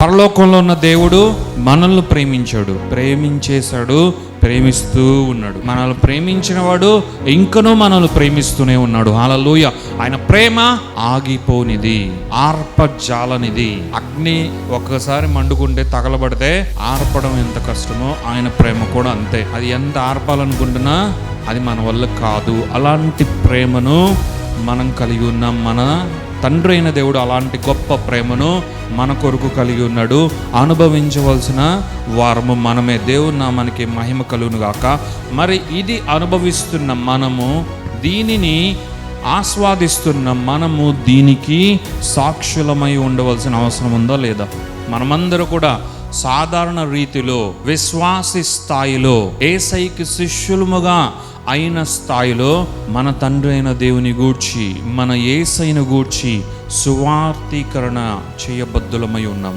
పరలోకంలో ఉన్న దేవుడు మనల్ని ప్రేమించేశాడు, ప్రేమిస్తూ ఉన్నాడు. మనల్ని ప్రేమించిన వాడు ఇంకనూ మనల్ని ప్రేమిస్తూనే ఉన్నాడు. హల్లెలూయా. ఆయన ప్రేమ ఆగిపోనిది, ఆర్పజాలనిది. అగ్ని ఒక్కసారి మండుకుంటే తగలబడితే ఆర్పడం ఎంత కష్టమో ఆయన ప్రేమ కూడా అంతే. అది ఎంత ఆర్పాలనుకుంటున్నా అది మన వల్ల కాదు. అలాంటి ప్రేమను మనం కలిగి ఉన్నాం. మన తండ్రి అయిన దేవుడు అలాంటి గొప్ప ప్రేమను మన కొరకు కలిగి ఉన్నాడు. అనుభవించవలసిన వారము మనమే. దేవుని నామానికి మహిమ కలుగును గాక. మరి ఇది అనుభవిస్తున్న మనము, దీనిని ఆస్వాదిస్తున్న మనము, దీనికి సాక్షులమై ఉండవలసిన అవసరం ఉందా లేదా? మనమందరూ కూడా సాధారణ రీతిలో విశ్వాసి స్థాయిలో యేసయ్యకి శిష్యులముగా అయిన స్థాయిలో మన తండ్రి అయిన దేవుని గూర్చి, మన యేసయ్యను గూర్చి సువార్తీకరణ చేయబద్దులమై ఉన్నాము.